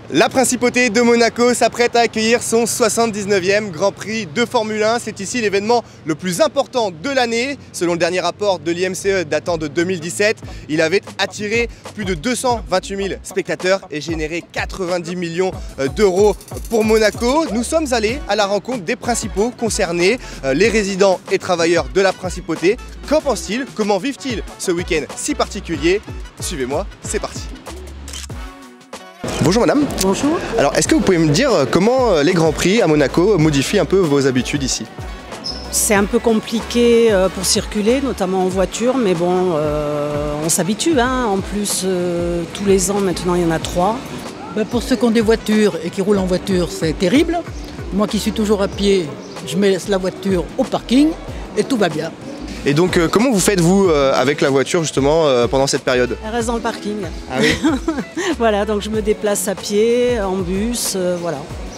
La principauté de Monaco s'apprête à accueillir son 79e Grand Prix de Formule 1. C'est ici l'événement le plus important de l'année. Selon le dernier rapport de l'IMCE datant de 2017, il avait attiré plus de 228 000 spectateurs et généré 90 millions d'euros pour Monaco. Nous sommes allés à la rencontre des principaux concernés, les résidents et travailleurs de la principauté. Qu'en pensent-ils? Comment vivent-ils ce week-end si particulier? Suivez-moi, c'est parti. Bonjour madame. Bonjour. Alors est-ce que vous pouvez me dire comment les Grands Prix à Monaco modifient un peu vos habitudes ici? C'est un peu compliqué pour circuler, notamment en voiture, mais bon, on s'habitue. En plus, tous les ans maintenant, il y en a 3. Pour ceux qui ont des voitures et qui roulent en voiture, c'est terrible. Moi qui suis toujours à pied, je mets la voiture au parking et tout va bien. Et donc comment vous faites vous avec la voiture justement pendant cette période? Elle reste dans le parking. Ah oui. Voilà, donc je me déplace à pied, en bus, voilà.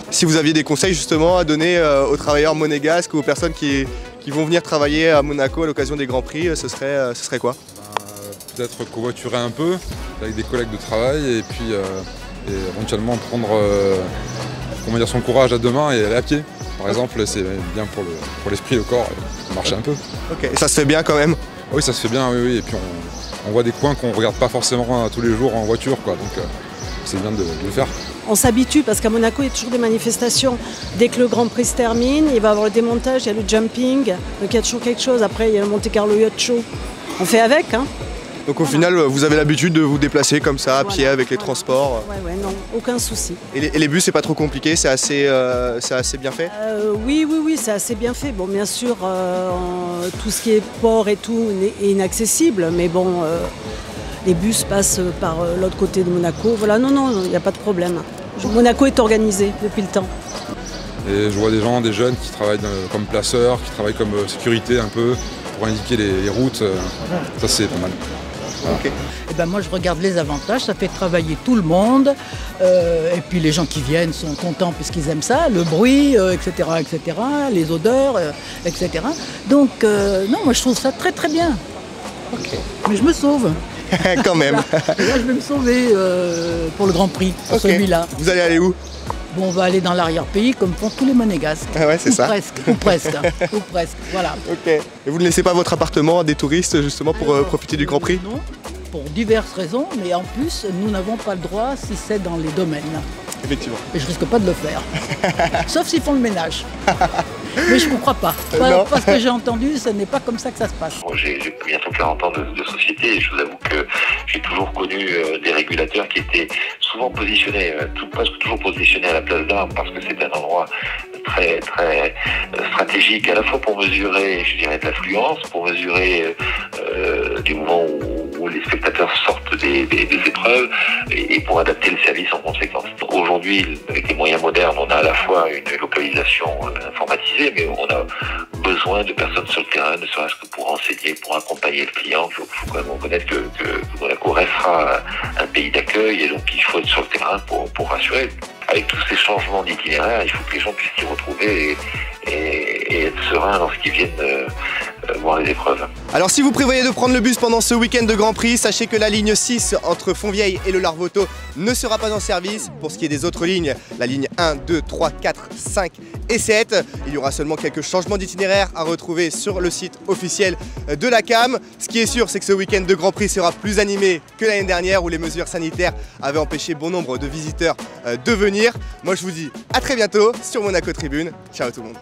Si vous aviez des conseils justement à donner aux travailleurs monégasques ou aux personnes qui vont venir travailler à Monaco à l'occasion des Grands Prix, ce serait quoi? Peut-être covoiturer un peu avec des collègues de travail et puis éventuellement prendre son courage à deux mains et aller à pied. Par exemple, c'est bien pour l'esprit et le corps, marcher un peu. Ok, et ça se fait bien quand même? Oui, ça se fait bien, oui. Et puis on voit des coins qu'on ne regarde pas forcément tous les jours en voiture, quoi. Donc c'est bien de le faire. On s'habitue parce qu'à Monaco, il y a toujours des manifestations. Dès que le Grand Prix se termine, il va y avoir le démontage, il y a le jumping, donc il y a toujours quelque chose. Après, il y a le Monte Carlo Yacht Show. On fait avec, Donc au final, vous avez l'habitude de vous déplacer comme ça, à pied, avec les transports? Ouais, non, aucun souci. Et les bus, c'est pas trop compliqué, c'est assez bien fait? Oui, c'est assez bien fait. Bon, bien sûr, tout ce qui est port et tout est inaccessible, mais bon, les bus passent par l'autre côté de Monaco. Voilà, non, il n'y a pas de problème. Monaco est organisé depuis le temps. Et je vois des jeunes qui travaillent comme placeurs, qui travaillent comme sécurité un peu, pour indiquer les routes. Ça, c'est pas mal. Voilà. Okay. Et moi je regarde les avantages, ça fait travailler tout le monde et puis les gens qui viennent sont contents puisqu'ils aiment ça, le bruit, etc., les odeurs, etc. Donc non, moi je trouve ça très très bien. Okay. Mais je me sauve. Quand même. Et là je vais me sauver pour le Grand Prix, pour celui-là. Vous allez aller où? Bon, on va aller dans l'arrière-pays comme font tous les monégasques. Ah ouais, c'est ça. Ou presque, voilà. Ok. Et vous ne laissez pas votre appartement à des touristes justement pour profiter du Grand Prix? Non, pour diverses raisons, mais en plus, nous n'avons pas le droit si c'est dans les domaines. Effectivement. Et je risque pas de le faire. Sauf s'ils font le ménage. Mais je ne vous crois pas. Parce que j'ai entendu, ce n'est pas comme ça que ça se passe. Bon, j'ai bientôt 40 ans de société et je vous avoue que j'ai toujours connu des régulateurs qui étaient souvent positionnés, presque toujours positionnés à la place d'Armes parce que c'est un endroit très très stratégique à la fois pour mesurer, je dirais, de l'affluence, pour mesurer du moment où les spectateurs sortent des épreuves et pour adapter le service en conséquence. Aujourd'hui, avec les moyens modernes, on a à la fois une localisation informatisée, mais on a besoin de personnes sur le terrain, ne serait-ce que pour enseigner, pour accompagner le client. Il faut quand même reconnaître que Monaco restera un pays d'accueil et donc il faut être sur le terrain pour rassurer. Avec tous ces changements d'itinéraire, il faut que les gens puissent s'y retrouver et être sereins lorsqu'ils viennent voir les épreuves. Alors si vous prévoyez de prendre le bus pendant ce week-end de Grand Prix, sachez que la ligne 6 entre Fontvieille et le Larvoto ne sera pas en service. Pour ce qui est des autres lignes, la ligne 1, 2, 3, 4, 5 et 7, il y aura seulement quelques changements d'itinéraire à retrouver sur le site officiel de la CAM. Ce qui est sûr, c'est que ce week-end de Grand Prix sera plus animé que l'année dernière où les mesures sanitaires avaient empêché bon nombre de visiteurs de venir. Moi je vous dis à très bientôt sur Monaco Tribune. Ciao tout le monde.